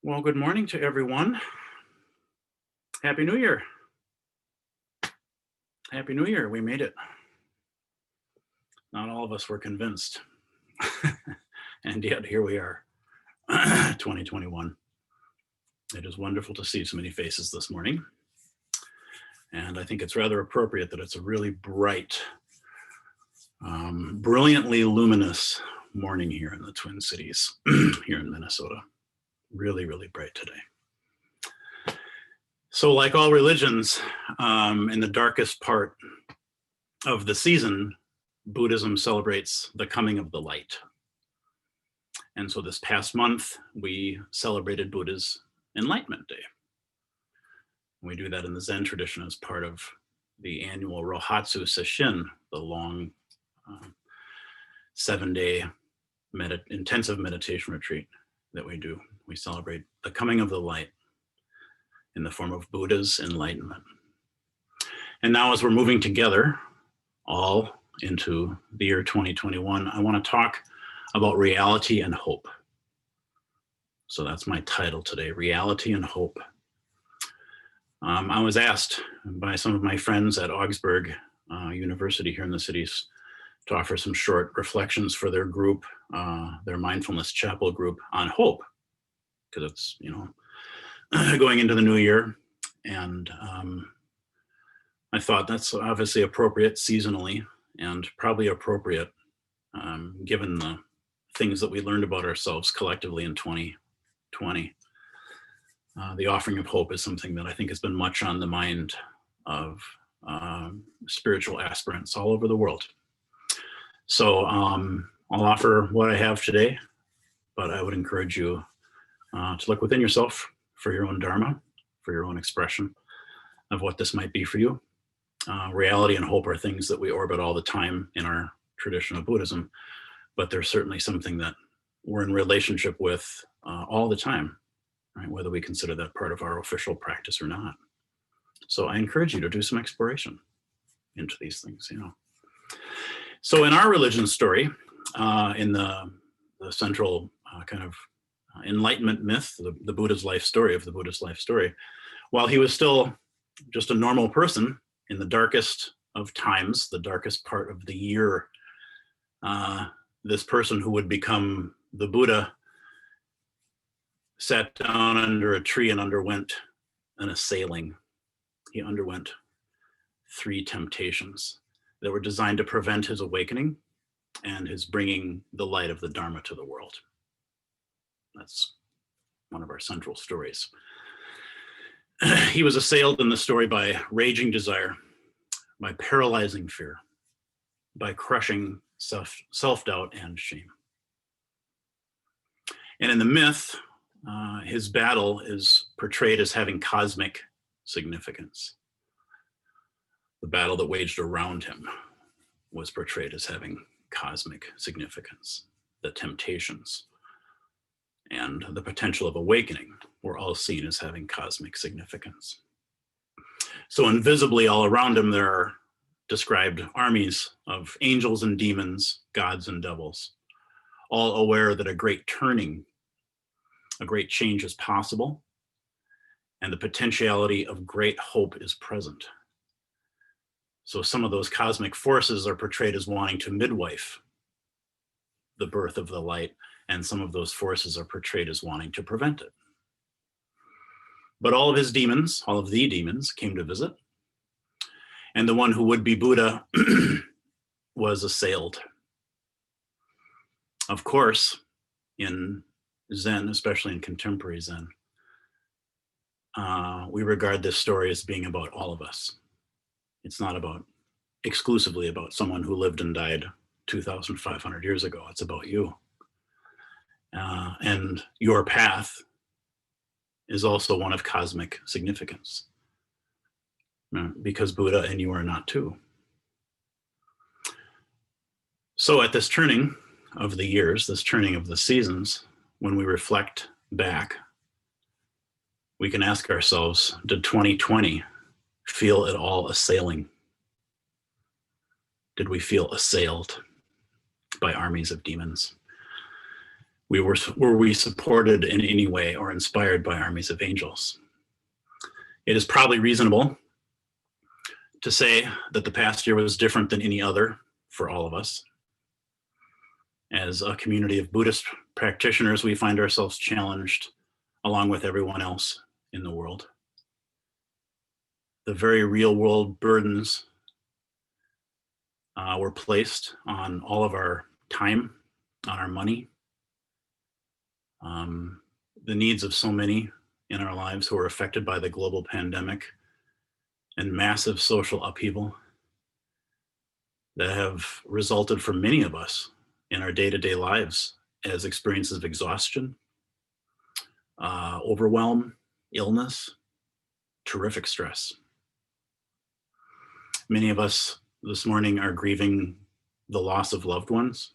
Well, good morning to everyone. Happy New Year. Happy New Year. We made it. Not all of us were convinced. And yet here we are, 2021. It is wonderful to see so many faces this morning. And I think it's rather appropriate that it's a really bright, brilliantly luminous morning here in the Twin Cities, here in Minnesota. Really, really bright today. So like all religions, in the darkest part of the season, Buddhism celebrates the coming of the light. And so this past month, we celebrated Buddha's Enlightenment Day. We do that in the Zen tradition as part of the annual Rohatsu Sesshin, the long 7-day intensive meditation retreat that we do. We celebrate the coming of the light in the form of Buddha's enlightenment. And now as we're moving together all into the year 2021, I want to talk about reality and hope. So that's my title today, Reality and Hope. I was asked by some of my friends at Augsburg University here in the cities to offer some short reflections for their group, their mindfulness chapel group on hope, because it's, going into the new year. And I thought that's obviously appropriate seasonally and probably appropriate given the things that we learned about ourselves collectively in 2020. The offering of hope is something that I think has been much on the mind of spiritual aspirants all over the world. So I'll offer what I have today, but I would encourage you to look within yourself for your own dharma, for your own expression of what this might be for you. Reality and hope are things that we orbit all the time in our tradition of Buddhism, but they're certainly something that we're in relationship with all the time, right? Whether we consider that part of our official practice or not. So I encourage you to do some exploration into these things, So in our religion story, in the central kind of enlightenment myth, the Buddha's life story of the Buddha's life story, while he was still just a normal person in the darkest of times, the darkest part of the year, this person who would become the Buddha sat down under a tree and underwent an assailing. He underwent 3 temptations that were designed to prevent his awakening and his bringing the light of the Dharma to the world. That's one of our central stories. He was assailed in the story by raging desire, by paralyzing fear, by crushing self-doubt and shame. And in the myth, his battle is portrayed as having cosmic significance. The battle that waged around him was portrayed as having cosmic significance. The temptations and the potential of awakening were all seen as having cosmic significance. So invisibly all around him, there are described armies of angels and demons, gods and devils, all aware that a great turning, a great change is possible, and the potentiality of great hope is present. So some of those cosmic forces are portrayed as wanting to midwife the birth of the light, and some of those forces are portrayed as wanting to prevent it. But all of the demons came to visit, and the one who would be Buddha was assailed. Of course, in Zen, especially in contemporary Zen, we regard this story as being about all of us. It's not exclusively about someone who lived and died 2,500 years ago. It's about you. And your path is also one of cosmic significance, because Buddha and you are not two. So at this turning of the years, this turning of the seasons, when we reflect back, we can ask ourselves, did 2020 feel at all assailing? did we feel assailed by armies of demons? Were we supported in any way or inspired by armies of angels? It is probably reasonable to say that the past year was different than any other for all of us. As a community of Buddhist practitioners, we find ourselves challenged along with everyone else in the world. The very real world burdens were placed on all of our time, on our money, the needs of so many in our lives who are affected by the global pandemic and massive social upheaval that have resulted for many of us in our day-to-day lives as experiences of exhaustion, overwhelm, illness, terrific stress. Many of us this morning are grieving the loss of loved ones.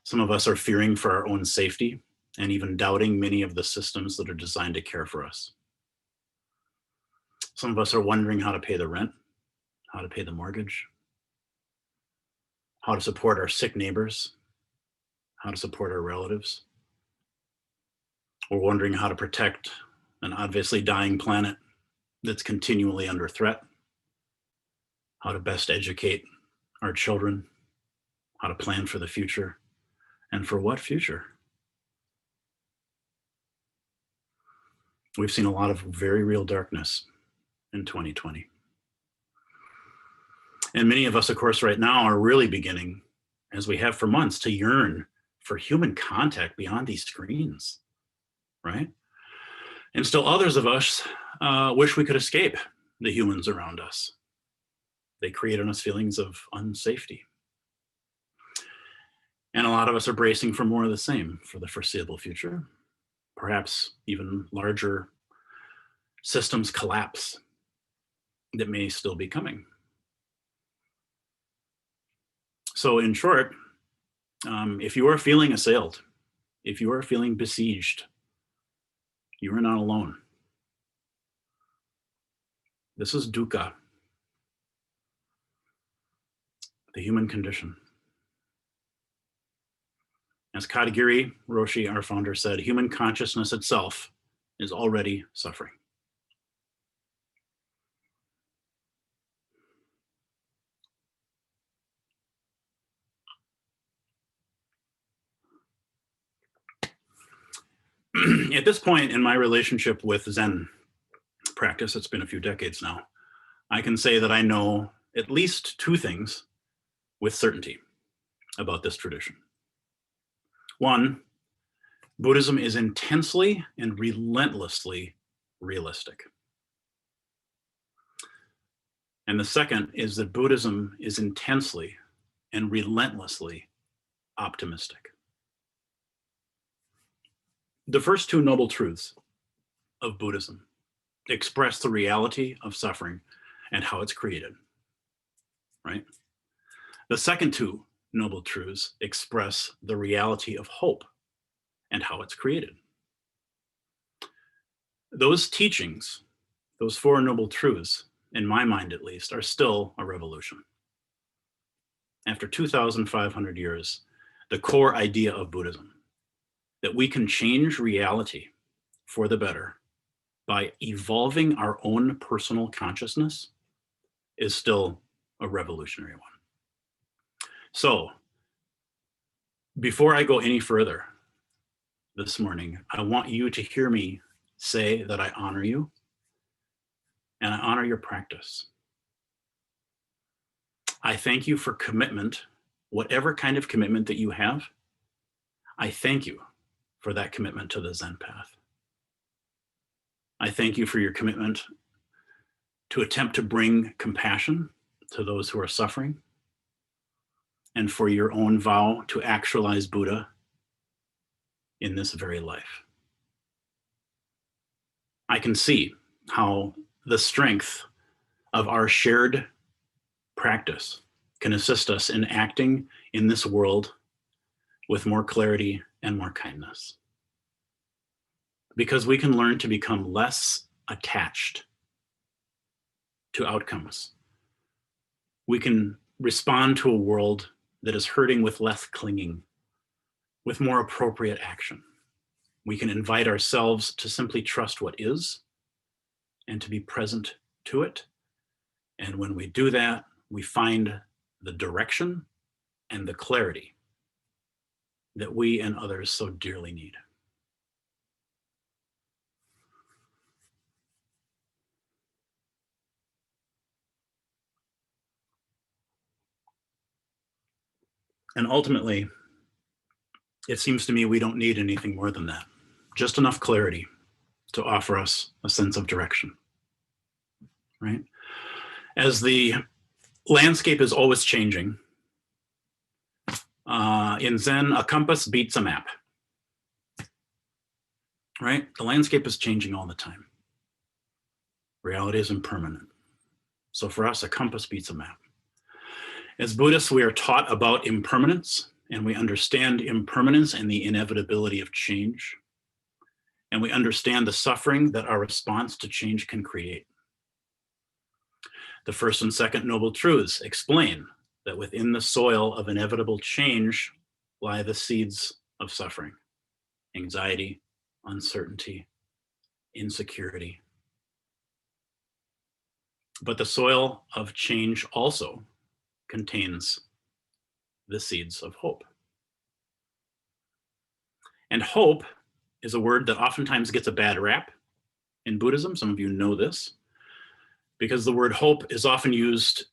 Some of us are fearing for our own safety and even doubting many of the systems that are designed to care for us. Some of us are wondering how to pay the rent, how to pay the mortgage, how to support our sick neighbors, how to support our relatives. We're wondering how to protect an obviously dying planet that's continually under threat, how to best educate our children, how to plan for the future, and for what future? We've seen a lot of very real darkness in 2020. And many of us, of course, right now are really beginning, as we have for months, to yearn for human contact beyond these screens, right? And still others of us wish we could escape the humans around us. They create in us feelings of unsafety. And a lot of us are bracing for more of the same for the foreseeable future. Perhaps even larger systems collapse that may still be coming. So in short, if you are feeling assailed, if you are feeling besieged, you are not alone. This is dukkha, the human condition. As Katagiri Roshi, our founder, said, human consciousness itself is already suffering. At this point in my relationship with Zen practice, it's been a few decades now, I can say that I know at least two things with certainty about this tradition. One, Buddhism is intensely and relentlessly realistic. And the second is that Buddhism is intensely and relentlessly optimistic. The first two noble truths of Buddhism express the reality of suffering and how it's created, right? The second two noble truths express the reality of hope and how it's created. Those teachings, those four noble truths, in my mind at least, are still a revolution. After 2,500 years, the core idea of Buddhism, that we can change reality for the better by evolving our own personal consciousness, is still a revolutionary one. So, before I go any further this morning, I want you to hear me say that I honor you and I honor your practice. I thank you for commitment, whatever kind of commitment that you have. I thank you for that commitment to the Zen path. I thank you for your commitment to attempt to bring compassion to those who are suffering, and for your own vow to actualize Buddha in this very life. I can see how the strength of our shared practice can assist us in acting in this world with more clarity and more kindness. Because we can learn to become less attached to outcomes. we can respond to a world that is hurting with less clinging, with more appropriate action. We can invite ourselves to simply trust what is and to be present to it. And when we do that, we find the direction and the clarity that we and others so dearly need. And ultimately, it seems to me we don't need anything more than that. Just enough clarity to offer us a sense of direction, right? As the landscape is always changing, in Zen, a compass beats a map, right? The landscape is changing all the time. Reality is impermanent. So for us, a compass beats a map. As Buddhists, we are taught about impermanence, and we understand impermanence and the inevitability of change. And we understand the suffering that our response to change can create. The first and second noble truths explain that within the soil of inevitable change lie the seeds of suffering, anxiety, uncertainty, insecurity. But the soil of change also contains the seeds of hope. And hope is a word that oftentimes gets a bad rap in Buddhism. Some of you know this, because the word hope is often used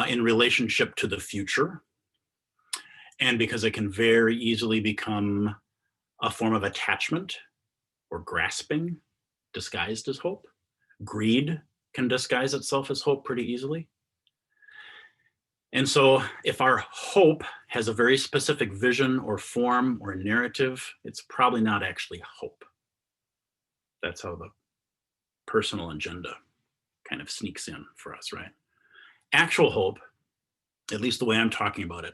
in relationship to the future, and because it can very easily become a form of attachment or grasping disguised as hope. Greed can disguise itself as hope pretty easily. And so if our hope has a very specific vision or form or narrative, it's probably not actually hope. That's how the personal agenda kind of sneaks in for us, right? Actual hope, at least the way I'm talking about it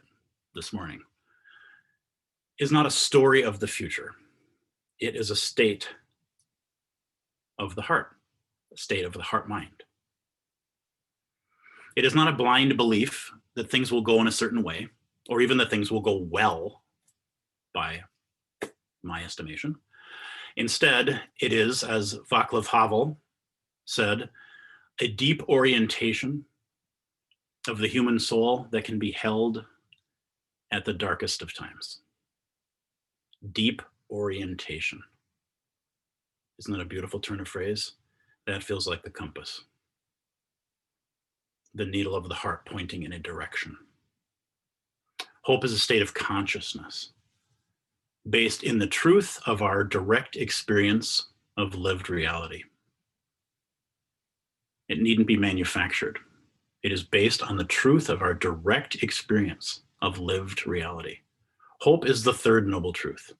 this morning, is not a story of the future. It is a state of the heart, a state of the heart-mind. It is not a blind belief that things will go in a certain way, or even that things will go well, by my estimation. Instead, it is, as Václav Havel said, a deep orientation of the human soul that can be held at the darkest of times. Deep orientation. Isn't that a beautiful turn of phrase? That feels like the compass. The needle of the heart pointing in a direction. Hope is a state of consciousness based in the truth of our direct experience of lived reality. It needn't be manufactured. It is based on the truth of our direct experience of lived reality. Hope is the third noble truth.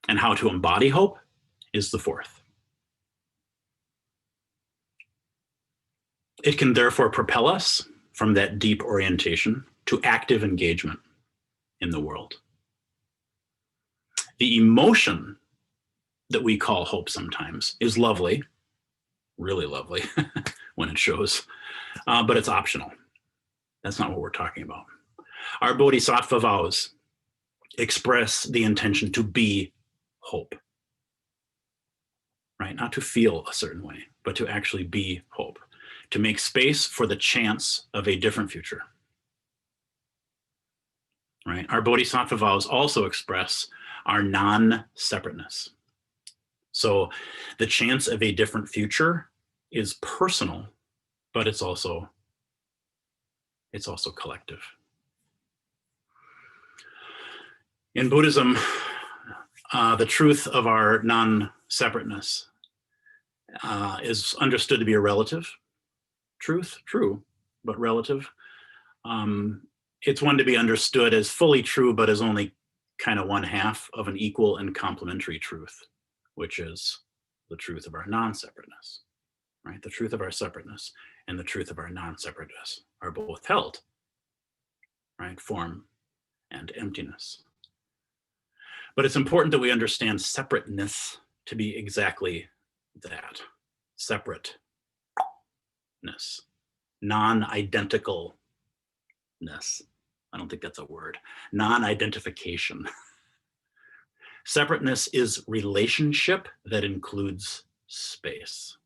And how to embody hope is the fourth. It can therefore propel us from that deep orientation to active engagement in the world. The emotion that we call hope sometimes is lovely, really lovely when it shows, but it's optional. That's not what we're talking about. Our bodhisattva vows express the intention to be hope, right? Not to feel a certain way, but to actually be hope, to make space for the chance of a different future, right? Our bodhisattva vows also express our non-separateness. So the chance of a different future is personal, but it's also collective. In Buddhism, the truth of our non-separateness is understood to be a relative truth, true, but relative. It's one to be understood as fully true, but as only kind of one half of an equal and complementary truth, which is the truth of our non-separateness, right? The truth of our separateness and the truth of our non-separateness are both held, right? Form and emptiness. But it's important that we understand separateness to be exactly that, separateness, non-identicalness. I don't think that's a word. Non-identification. Separateness is relationship that includes space.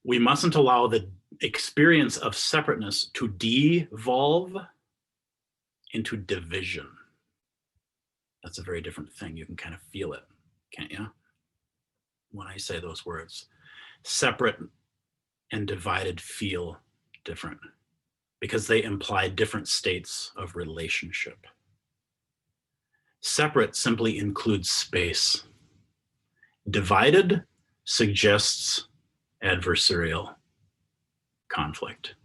We mustn't allow the experience of separateness to devolve into division. That's a very different thing. You can kind of feel it, can't you? When I say those words, separate and divided feel different because they imply different states of relationship. Separate simply includes space. Divided suggests adversarial conflict.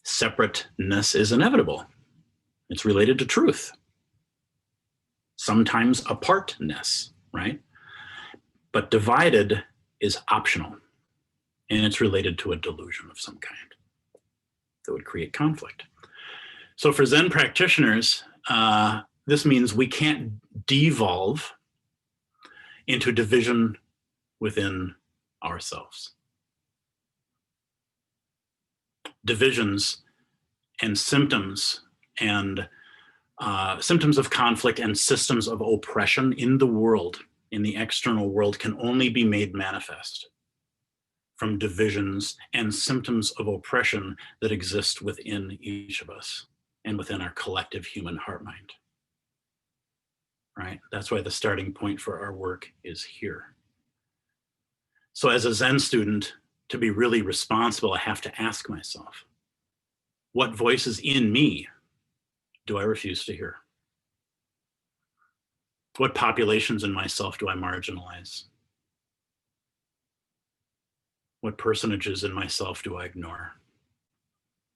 Separateness is inevitable. It's related to truth. Sometimes apartness, right? But divided is optional, and it's related to a delusion of some kind that would create conflict. So for Zen practitioners, this means we can't devolve into division within ourselves. Divisions and symptoms of conflict and systems of oppression in the world, in the external world, can only be made manifest from divisions and symptoms of oppression that exist within each of us and within our collective human heart mind. Right? That's why the starting point for our work is here. So as a Zen student, to be really responsible, I have to ask myself, what voices in me do I refuse to hear? What populations in myself do I marginalize? What personages in myself do I ignore?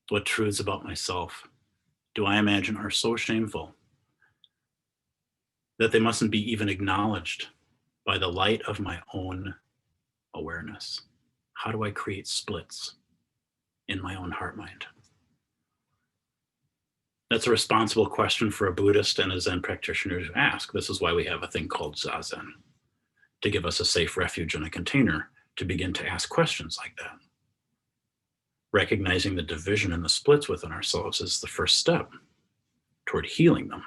What truths about myself do I imagine are so shameful that they mustn't be even acknowledged by the light of my own awareness? How do I create splits in my own heart mind? That's a responsible question for a Buddhist and a Zen practitioner to ask. This is why we have a thing called Zazen, to give us a safe refuge and a container to begin to ask questions like that. Recognizing the division and the splits within ourselves is the first step toward healing them.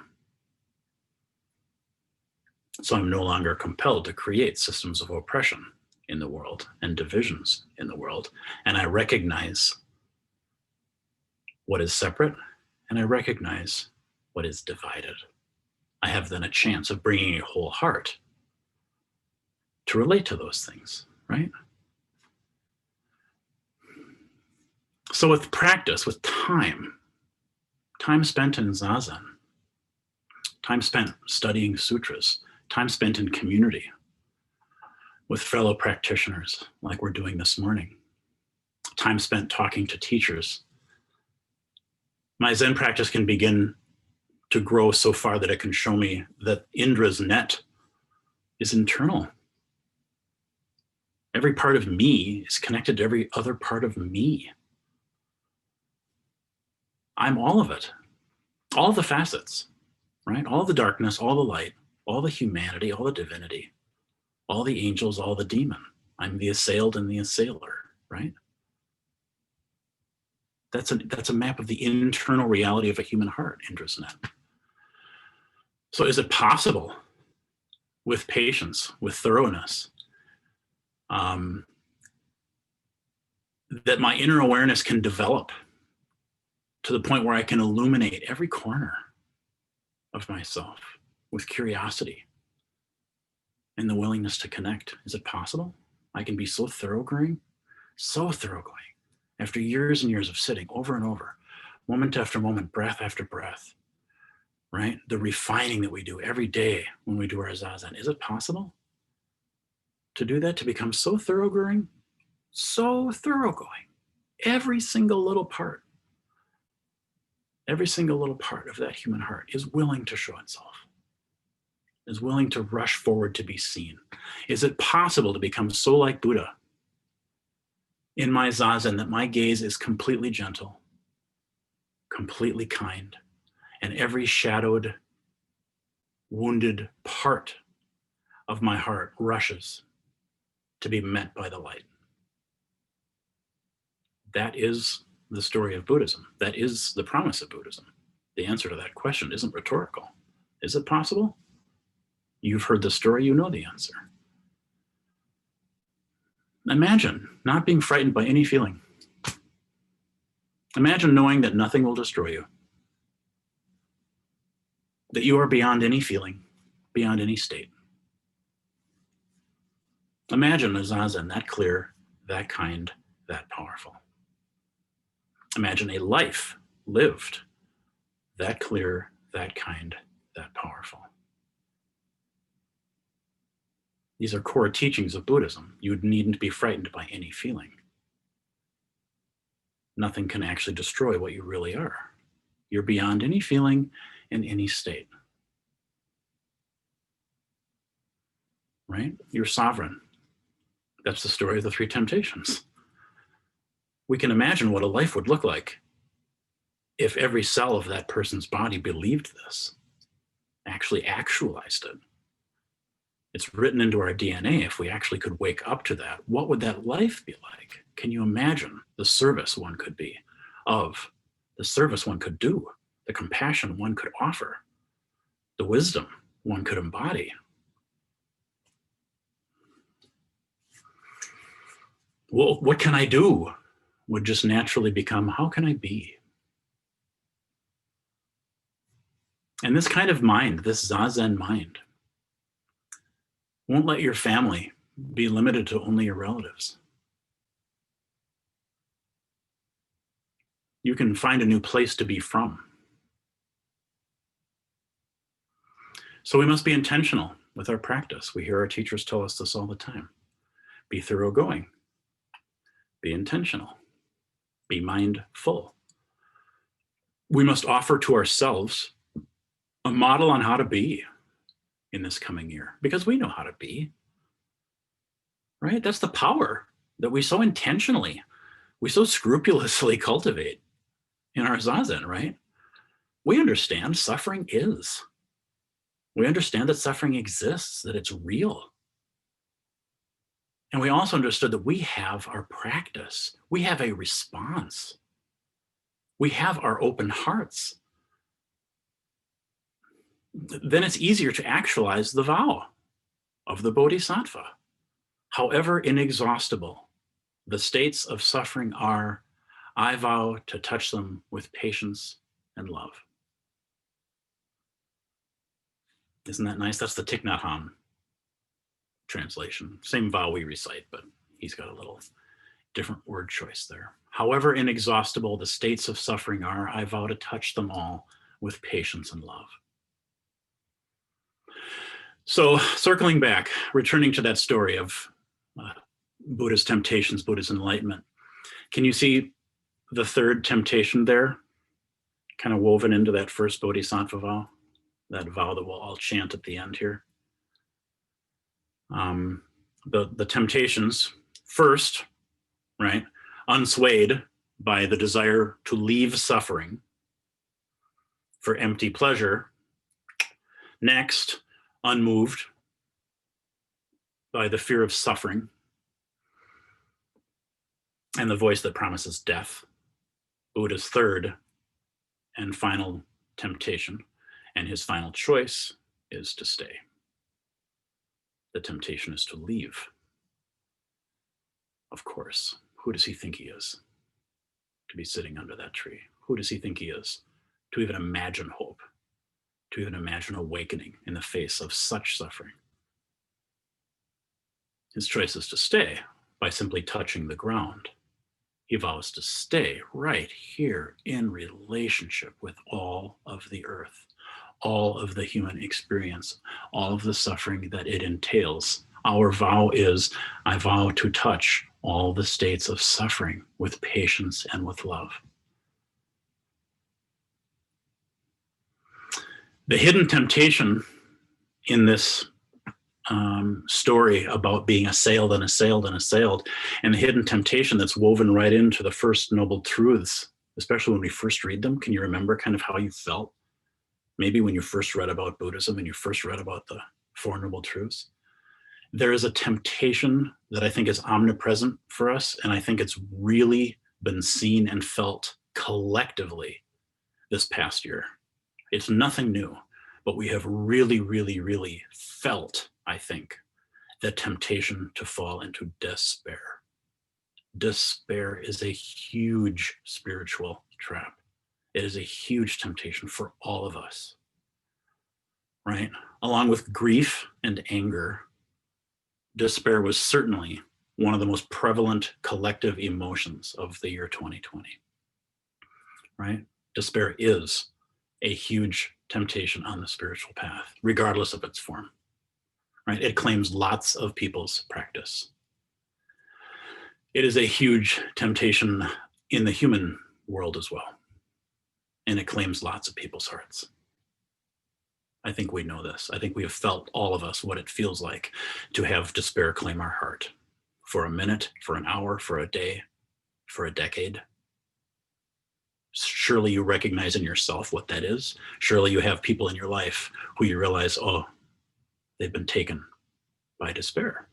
So I'm no longer compelled to create systems of oppression in the world and divisions in the world. And I recognize what is separate, and I recognize what is divided. I have then a chance of bringing a whole heart to relate to those things, right? So with practice, with time spent in Zazen, time spent studying sutras, time spent in community with fellow practitioners like we're doing this morning, time spent talking to teachers, my Zen practice can begin to grow so far that it can show me that Indra's net is internal. Every part of me is connected to every other part of me. I'm all of it, all the facets, right? All the darkness, all the light, all the humanity, all the divinity, all the angels, all the demon. I'm the assailed and the assailer, right? That's a map of the internal reality of a human heart, Indra's net. So is it possible with patience, with thoroughness, that my inner awareness can develop to the point where I can illuminate every corner of myself with curiosity and the willingness to connect? Is it possible? I can be so thoroughgoing, after years and years of sitting over and over, moment after moment, breath after breath, right? The refining that we do every day when we do our Zazen. Is it possible to do that, to become so thoroughgoing, every single little part of that human heart is willing to show itself, is willing to rush forward to be seen? Is it possible to become so like Buddha in my Zazen that my gaze is completely gentle, completely kind, and every shadowed, wounded part of my heart rushes to be met by the light? That is the story of Buddhism. That is the promise of Buddhism. The answer to that question isn't rhetorical. Is it possible? You've heard the story, you know the answer. Imagine not being frightened by any feeling. Imagine knowing that nothing will destroy you, that you are beyond any feeling, beyond any state. Imagine a zazen that clear, that kind, that powerful. Imagine a life lived that clear, that kind, that powerful. These are core teachings of Buddhism. You needn't be frightened by any feeling. Nothing can actually destroy what you really are. You're beyond any feeling in any state. Right? You're sovereign. That's the story of the three temptations. We can imagine what a life would look like if every cell of that person's body believed this, actually actualized it. It's written into our DNA. If we actually could wake up to that, what would that life be like? Can you imagine the service one could be of, the service one could do, the compassion one could offer, the wisdom one could embody? Well, what can I do would just naturally become, how can I be? And this kind of mind, this Zazen mind, won't let your family be limited to only your relatives. You can find a new place to be from. So we must be intentional with our practice. We hear our teachers tell us this all the time. Be thoroughgoing. Be intentional. Be mindful. We must offer to ourselves a model on how to be in this coming year, because we know how to be, right? That's the power that we so intentionally, we so scrupulously cultivate in our Zazen, right? We understand suffering is. We understand that suffering exists, that it's real. And we also understood that we have our practice. We have a response. We have our open hearts. Then it's easier to actualize the vow of the Bodhisattva. However inexhaustible the states of suffering are, I vow to touch them with patience and love. Isn't that nice? That's the Thich Nhat Hanh translation. Same vow we recite, but he's got a little different word choice there. However inexhaustible the states of suffering are, I vow to touch them all with patience and love. So circling back, returning to that story of Buddha's temptations, Buddha's enlightenment, can you see the third temptation there, kind of woven into that first Bodhisattva vow, that vow that we'll all chant at the end here? The temptations, first, right, unswayed by the desire to leave suffering for empty pleasure. Next, unmoved by the fear of suffering and the voice that promises death. Buddha's third and final temptation, and his final choice is to stay. The temptation is to leave. Of course, who does he think he is to be sitting under that tree? Who does he think he is to even imagine hope, to even imagine awakening in the face of such suffering? His choice is to stay by simply touching the ground. He vows to stay right here in relationship with all of the earth, all of the human experience, all of the suffering that it entails. Our vow is, I vow to touch all the states of suffering with patience and with love. The hidden temptation in this story about being assailed and assailed and assailed, and the hidden temptation that's woven right into the first noble truths, especially when we first read them. Can you remember kind of how you felt? Maybe when you first read about Buddhism and you first read about the Four Noble Truths. There is a temptation that I think is omnipresent for us, and I think it's really been seen and felt collectively this past year. It's nothing new, but we have really, really, really felt, I think, the temptation to fall into despair. Despair is a huge spiritual trap. It is a huge temptation for all of us, right? Along with grief and anger, despair was certainly one of the most prevalent collective emotions of the year 2020, right? Despair is a huge temptation on the spiritual path, regardless of its form, right? It claims lots of people's practice. It is a huge temptation in the human world as well, and it claims lots of people's hearts. I think we know this. I think we have felt, all of us, what it feels like to have despair claim our heart for a minute, for an hour, for a day, for a decade. Surely you recognize in yourself what that is. Surely you have people in your life who you realize, oh, they've been taken by despair.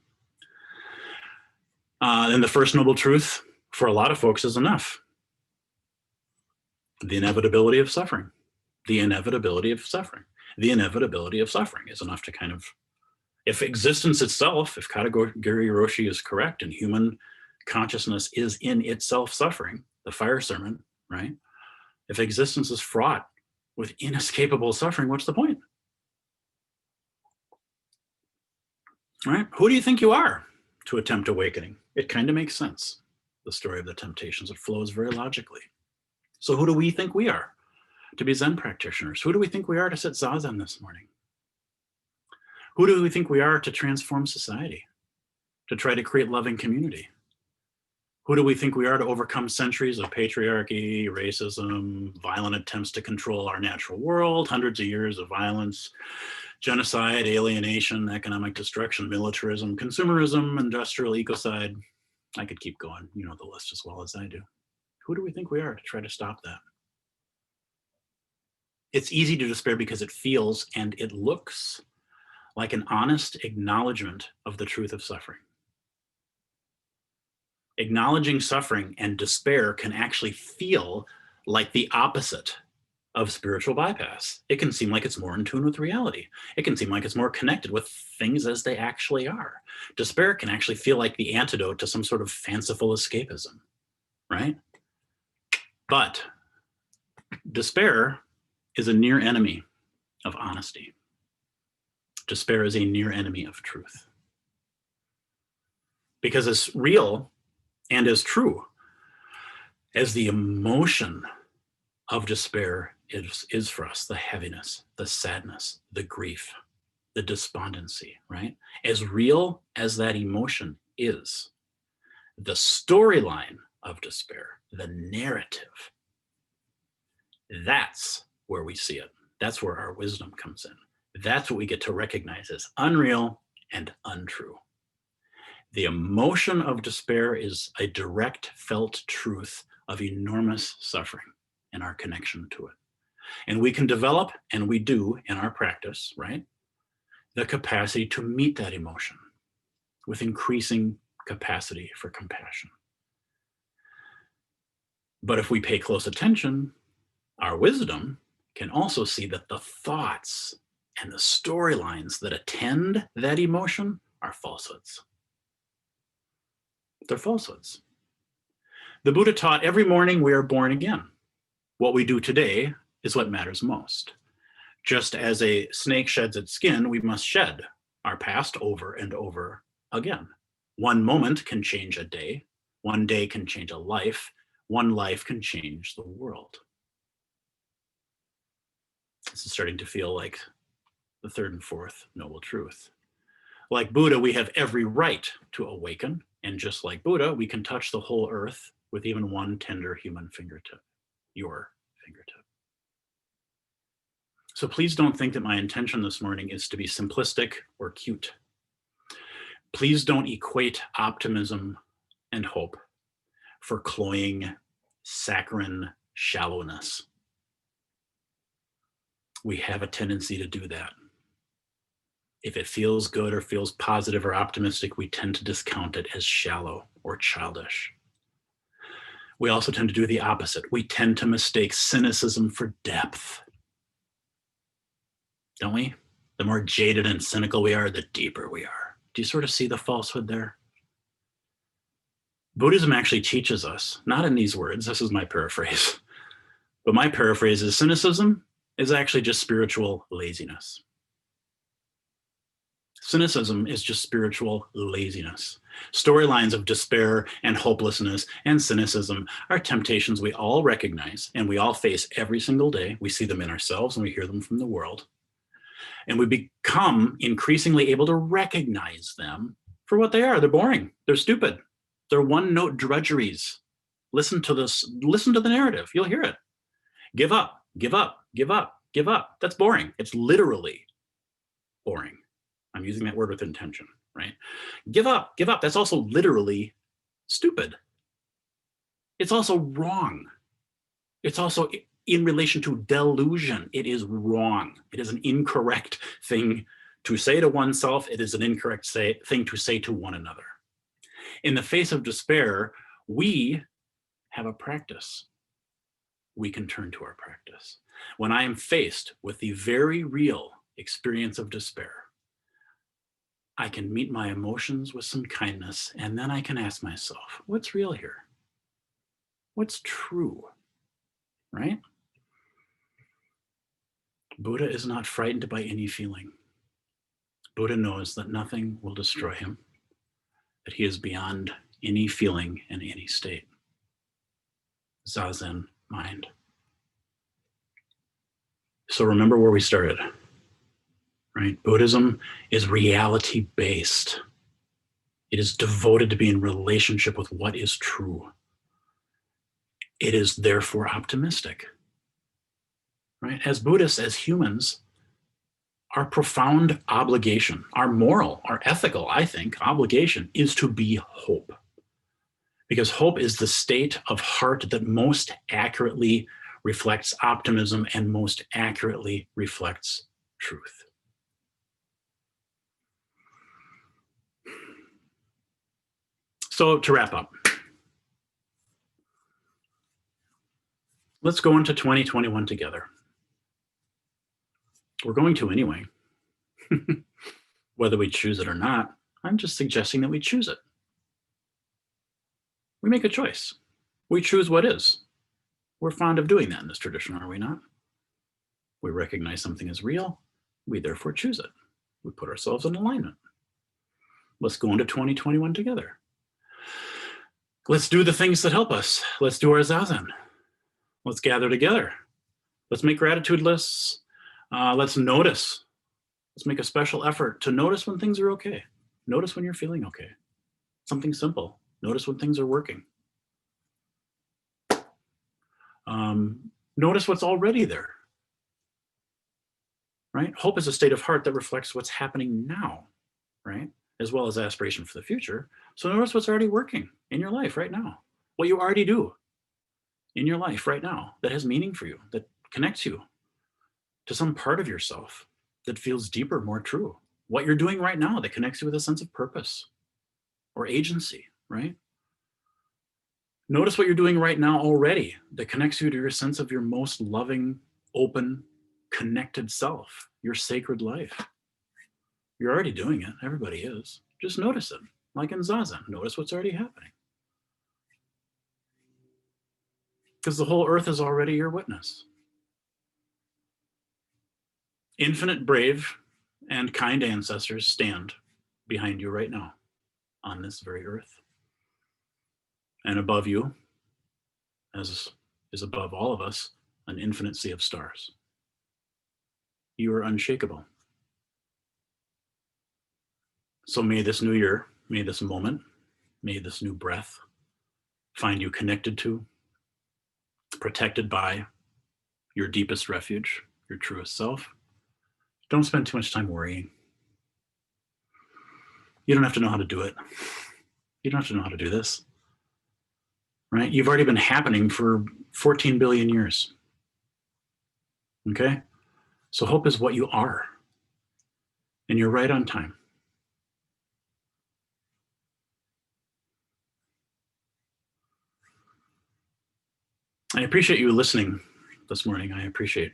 And the first noble truth for a lot of folks is enough. The inevitability of suffering. The inevitability of suffering. The inevitability of suffering is enough to kind of, if existence itself, if Katagiri Roshi is correct and human consciousness is in itself suffering, the fire sermon, right? If existence is fraught with inescapable suffering, what's the point? Right? Who do you think you are to attempt awakening? It kind of makes sense. The story of the temptations, it flows very logically. So who do we think we are to be Zen practitioners? Who do we think we are to sit Zazen this morning? Who do we think we are to transform society, to try to create loving community? Who do we think we are to overcome centuries of patriarchy, racism, violent attempts to control our natural world, hundreds of years of violence, genocide, alienation, economic destruction, militarism, consumerism, industrial ecocide? I could keep going. You know the list as well as I do. Who do we think we are to try to stop that? It's easy to despair because it feels and it looks like an honest acknowledgement of the truth of suffering. Acknowledging suffering and despair can actually feel like the opposite of spiritual bypass. It can seem like it's more in tune with reality. It can seem like it's more connected with things as they actually are. Despair can actually feel like the antidote to some sort of fanciful escapism, right? But despair is a near enemy of honesty. Despair is a near enemy of truth. Because as real and as true as the emotion of despair is for us, the heaviness, the sadness, the grief, the despondency, right? As real as that emotion is, the storyline of despair, the narrative, that's where we see it. That's where our wisdom comes in. That's what we get to recognize as unreal and untrue. The emotion of despair is a direct felt truth of enormous suffering and our connection to it. And we can develop, and we do in our practice, right, the capacity to meet that emotion with increasing capacity for compassion. But if we pay close attention, our wisdom can also see that the thoughts and the storylines that attend that emotion are falsehoods. They're falsehoods. The Buddha taught every morning we are born again. What we do today is what matters most. Just as a snake sheds its skin, we must shed our past over and over again. One moment can change a day. One day can change a life. One life can change the world. This is starting to feel like the third and fourth noble truth. Like Buddha, we have every right to awaken. And just like Buddha, we can touch the whole earth with even one tender human fingertip, your fingertip. So please don't think that my intention this morning is to be simplistic or cute. Please don't equate optimism and hope for cloying, saccharine shallowness. We have a tendency to do that. If it feels good or feels positive or optimistic, we tend to discount it as shallow or childish. we also tend to do the opposite. We tend to mistake cynicism for depth. Don't we? The more jaded and cynical we are, the deeper we are. Do you sort of see the falsehood there? Buddhism actually teaches us, not in these words, this is my paraphrase, but my paraphrase is cynicism is actually just spiritual laziness. Cynicism is just spiritual laziness. Storylines of despair and hopelessness and cynicism are temptations we all recognize and we all face every single day. We see them in ourselves and we hear them from the world. And we become increasingly able to recognize them for what they are. They're boring. They're stupid. They're one-note drudgeries. Listen to this. Listen to the narrative. You'll hear it. Give up, give up, give up, give up. That's boring. It's literally boring. I'm using that word with intention, right? Give up, give up. That's also literally stupid. It's also wrong. It's also in relation to delusion. It is wrong. It is an incorrect thing to say to oneself. It is an incorrect thing to say to one another. In the face of despair, we have a practice. We can turn to our practice. When I am faced with the very real experience of despair, I can meet my emotions with some kindness, and then I can ask myself, what's real here? What's true, right? Buddha is not frightened by any feeling. Buddha knows that nothing will destroy him, that he is beyond any feeling and any state. Zazen mind. So remember where we started, right? Buddhism is reality-based. It is devoted to being in relationship with what is true. It is therefore optimistic, right? As Buddhists, as humans, our profound obligation, our moral, our ethical, I think, obligation is to be hope. Because hope is the state of heart that most accurately reflects optimism and most accurately reflects truth. So to wrap up, let's go into 2021 together. We're going to anyway. Whether we choose it or not, I'm just suggesting that we choose it. We make a choice. We choose what is. We're fond of doing that in this tradition, are we not? We recognize something as real. We therefore choose it. We put ourselves in alignment. Let's go into 2021 together. Let's do the things that help us. Let's do our Zazen. Let's gather together. Let's make gratitude lists. Let's notice. Let's make a special effort to notice when things are okay. Notice when you're feeling okay. Something simple. Notice when things are working. Notice what's already there, right? Hope is a state of heart that reflects what's happening now, right? As well as aspiration for the future. So notice what's already working in your life right now. What you already do in your life right now that has meaning for you, that connects you to some part of yourself that feels deeper, more true. What you're doing right now that connects you with a sense of purpose or agency, right? Notice what you're doing right now already that connects you to your sense of your most loving, open, connected self, your sacred life. You're already doing it. Everybody is. Just notice it. Like in Zazen, notice what's already happening. Because the whole earth is already your witness. Infinite, brave, and kind ancestors stand behind you right now on this very earth. And above you, as is above all of us, an infinite sea of stars. You are unshakable. So may this new year, may this moment, may this new breath find you connected to, protected by your deepest refuge, your truest self. Don't spend too much time worrying. You don't have to know how to do it. You don't have to know how to do this, right? You've already been happening for 14 billion years. Okay? So hope is what you are. And you're right on time. I appreciate you listening this morning. I appreciate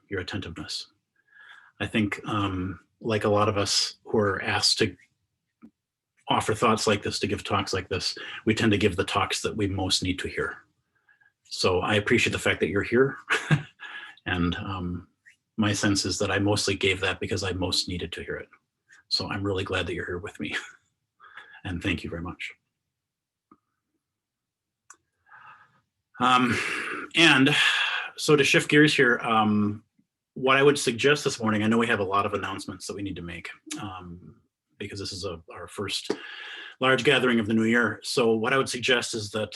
your attentiveness. I think, like a lot of us who are asked to offer thoughts like this, to give talks like this, we tend to give the talks that we most need to hear. So I appreciate the fact that you're here. And my sense is that I mostly gave that because I most needed to hear it. So I'm really glad that you're here with me. And thank you very much. And so to shift gears here, what I would suggest this morning, I know we have a lot of announcements that we need to make because this is our first large gathering of the new year. So what I would suggest is that